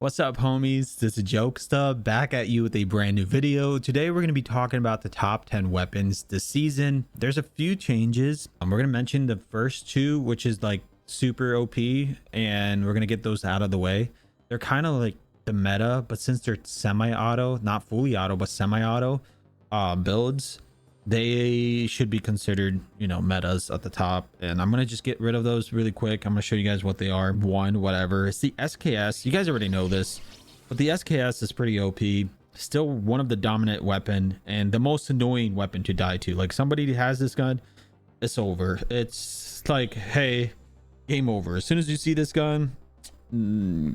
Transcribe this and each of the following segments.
What's up, homies? This is Jokesta back at you with a brand new video. Today we're going to be talking about the top 10 weapons this season. There's a few changes. We're going to mention the first two, which is like super OP, and we're going to get those out of the way. They're kind of like the meta, but since they're semi-auto, not fully auto, but semi-auto builds, they should be considered, metas at the top. And I'm going to just get rid of those really quick. I'm going to show you guys what they are. One, whatever. It's the SKS. You guys already know this, but the SKS is pretty OP. Still one of the dominant weapon and the most annoying weapon to die to. Like, somebody who has this gun, it's over. It's like, hey, game over. As soon as you see this gun,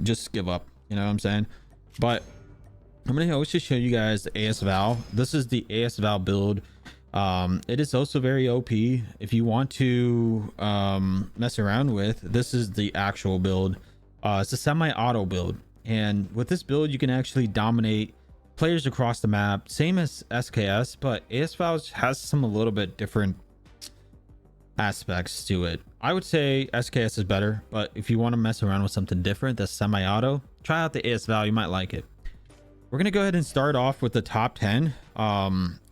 just give up. You know what I'm saying? But I'm going to also show you guys the AS Val. This is the AS Val build. It is also very OP. If you want to mess around with, this is the actual build. It's a semi-auto build, and with this build you can actually dominate players across the map, same as SKS, but AS Val has some a little bit different aspects to it. I would say SKS is better, but if you want to mess around with something different that's semi-auto, try out the AS Val. You might like it. We're gonna go ahead and start off with the top 10.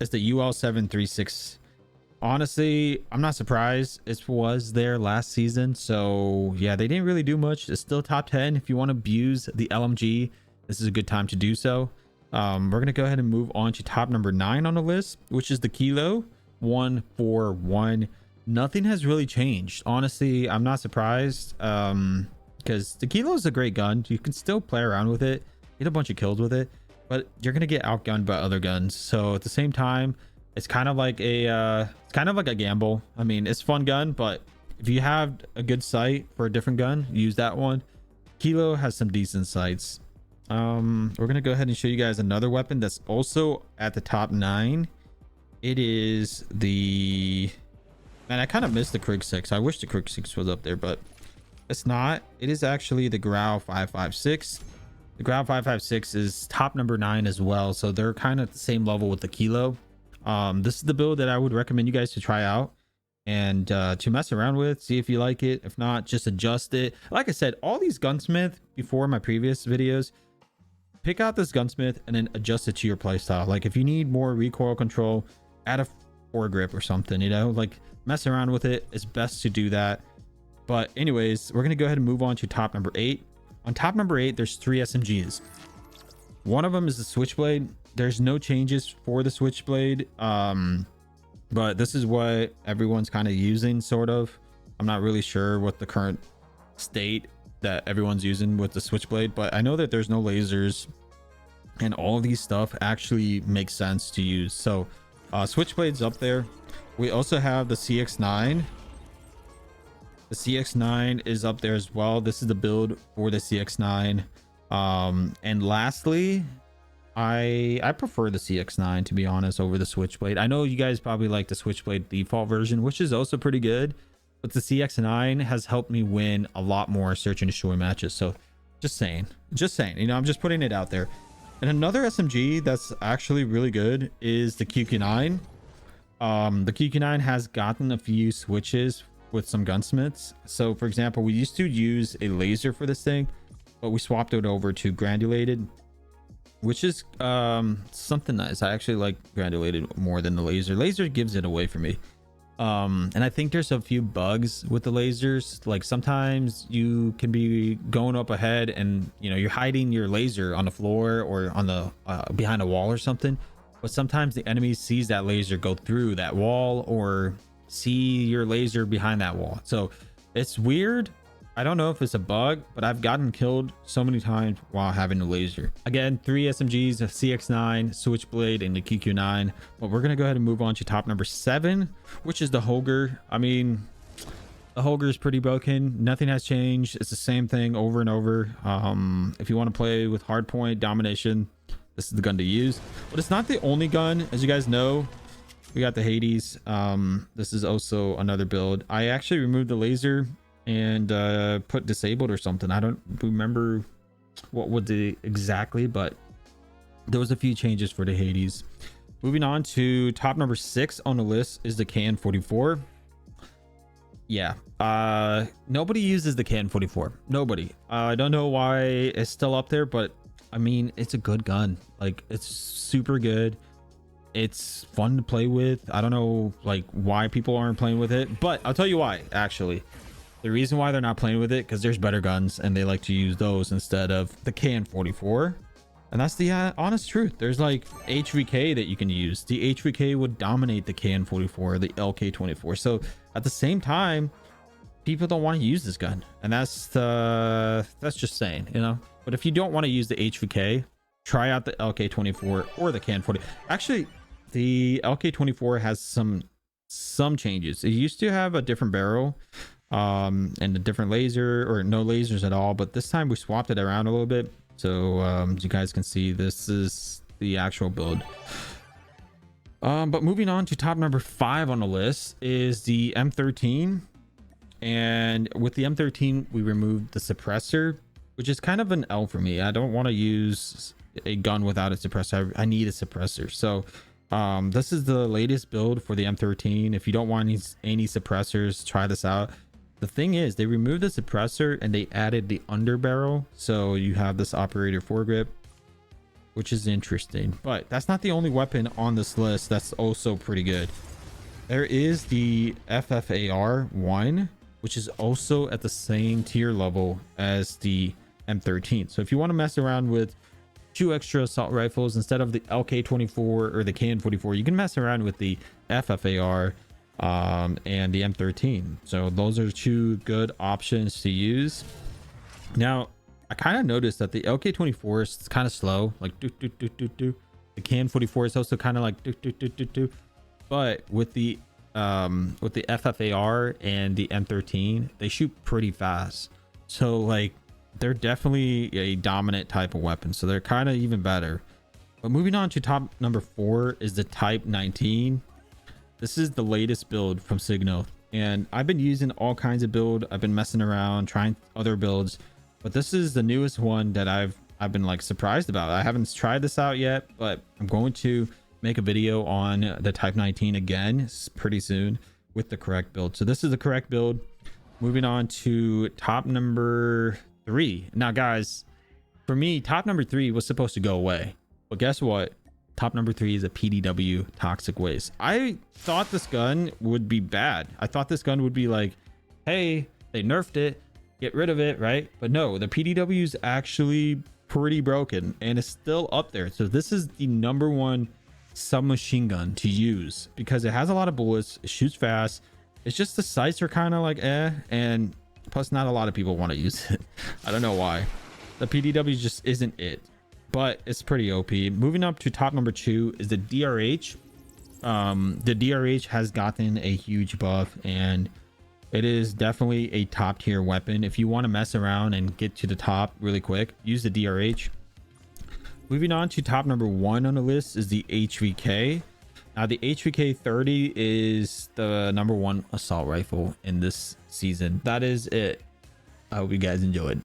It's the UL736. Honestly, I'm not surprised. It was there last season, so yeah, they didn't really do much. It's still top 10. If you want to abuse the LMG, this is a good time to do so. We're gonna go ahead and move on to top number 9 on the list, which is the Kilo 141. Nothing has really changed. Honestly, I'm not surprised, because the Kilo is a great gun. You can still play around with it, get a bunch of kills with it, but you're gonna get outgunned by other guns. So at the same time, it's kind of like a gamble. I mean, it's a fun gun, but if you have a good sight for a different gun, use that one. Kilo has some decent sights. We're gonna go ahead and show you guys another weapon that's also at the top 9. It is the, man, I kind of missed the Krig 6. I wish the Krig 6 was up there, but it's not. It is actually the Grau 556. The Grau 556 is top number 9 as well, so they're kind of at the same level with the Kilo. This is the build that I would recommend you guys to try out and to mess around with, see if you like it. If not, just adjust it. Like I said, all these gunsmith before my previous videos, pick out this gunsmith and then adjust it to your playstyle. Like, if you need more recoil control, add a foregrip or something, like mess around with it. It's best to do that. But anyways, we're gonna go ahead and move on to top number 8. On top number 8, there's 3 SMGs. One of them is the Switchblade. There's no changes for the Switchblade, but this is what everyone's kind of using, sort of. I'm not really sure what the current state that everyone's using with the Switchblade, but I know that there's no lasers, and all of these stuff actually makes sense to use. So Switchblade's up there. We also have the CX9. The CX9 is up there as well. This is the build for the CX9. And lastly, I prefer the CX9, to be honest, over the Switchblade. I know you guys probably like the Switchblade default version, which is also pretty good, but the CX9 has helped me win a lot more search and destroy matches. So just saying, I'm just putting it out there. And another SMG that's actually really good is the QQ9. The QQ9 has gotten a few switches with some gunsmiths. So for example, we used to use a laser for this thing, but we swapped it over to granulated, which is something nice. I actually like granulated more than the laser gives it away for me. And I think there's a few bugs with the lasers. Like, sometimes you can be going up ahead and you're hiding your laser on the floor or on the behind a wall or something, but sometimes the enemy sees that laser go through that wall or see your laser behind that wall. So it's weird. I don't know if it's a bug, but I've gotten killed so many times while having a laser. Again, 3 SMGs, a CX9, Switchblade, and the QQ9. But we're gonna go ahead and move on to top number 7, which is the Hoger. I mean, the Hoger is pretty broken. Nothing has changed. It's the same thing over and over. If you want to play with hardpoint domination, this is the gun to use. But it's not the only gun, as you guys know. We got the Hades. This is also another build. I actually removed the laser and put disabled or something. I don't remember what would the exactly, but there was a few changes for the Hades. Moving on to top number 6 on the list is the K44. Yeah, nobody uses the Can-44. Nobody. I don't know why it's still up there, but I mean, it's a good gun. Like, it's super good. It's fun to play with. I don't know like why people aren't playing with it, but I'll tell you why. Actually, the reason why they're not playing with it, because there's better guns and they like to use those instead of the Can-44. And that's the honest truth. There's like HVK that you can use. The HVK would dominate the Can-44, the LK24. So at the same time, people don't want to use this gun, and that's just saying, you know. But if you don't want to use the HVK, try out the LK24 or the Can-40. Actually, the LK24 has some changes. It used to have a different barrel and a different laser, or no lasers at all, but this time we swapped it around a little bit. So as you guys can see, this is the actual build. But moving on to top number 5 on the list is the M13. And with the M13, we removed the suppressor, which is kind of an L for me. I don't want to use a gun without a suppressor. I need a suppressor. So this is the latest build for the M13. If you don't want any suppressors, try this out. The thing is, they removed the suppressor and they added the underbarrel, so you have this operator foregrip, which is interesting. But that's not the only weapon on this list that's also pretty good. There is the FFAR-1, which is also at the same tier level as the M13. So if you want to mess around with 2 extra assault rifles instead of the LK24 or the Can-44, you can mess around with the FFAR and the M13. So those are 2 good options to use. Now, I kind of noticed that the LK24 is kind of slow, like do do do do do. The Can-44 is also kind of like do do do do do. But with the FFAR and the M13, they shoot pretty fast. So like, they're definitely a dominant type of weapon, so they're kind of even better. But moving on to top number 4 is the Type 19. This is the latest build from Signal, and I've been using all kinds of build. I've been messing around, trying other builds, but this is the newest one that I've been like surprised about. I haven't tried this out yet, but I'm going to make a video on the Type 19 again pretty soon with the correct build. So this is the correct build. Moving on to top number 3. Now guys, for me, top number 3 was supposed to go away, but guess what? Top number 3 is a PDW toxic waste. I thought this gun would be bad. I thought this gun would be like, hey, they nerfed it, get rid of it, right? But no, the PDW is actually pretty broken and it's still up there. So this is the number 1 submachine gun to use because it has a lot of bullets, it shoots fast. It's just the sights are kind of like and plus not a lot of people want to use it. I don't know why. The PDW just isn't it, but it's pretty OP. Moving up to top number 2 is the DRH. The DRH has gotten a huge buff and it is definitely a top tier weapon. If you want to mess around and get to the top really quick, use the DRH. Moving on to top number 1 on the list is the HVK. Now the HVK 30 is the number 1 assault rifle in this season. That is it. I hope you guys enjoyed.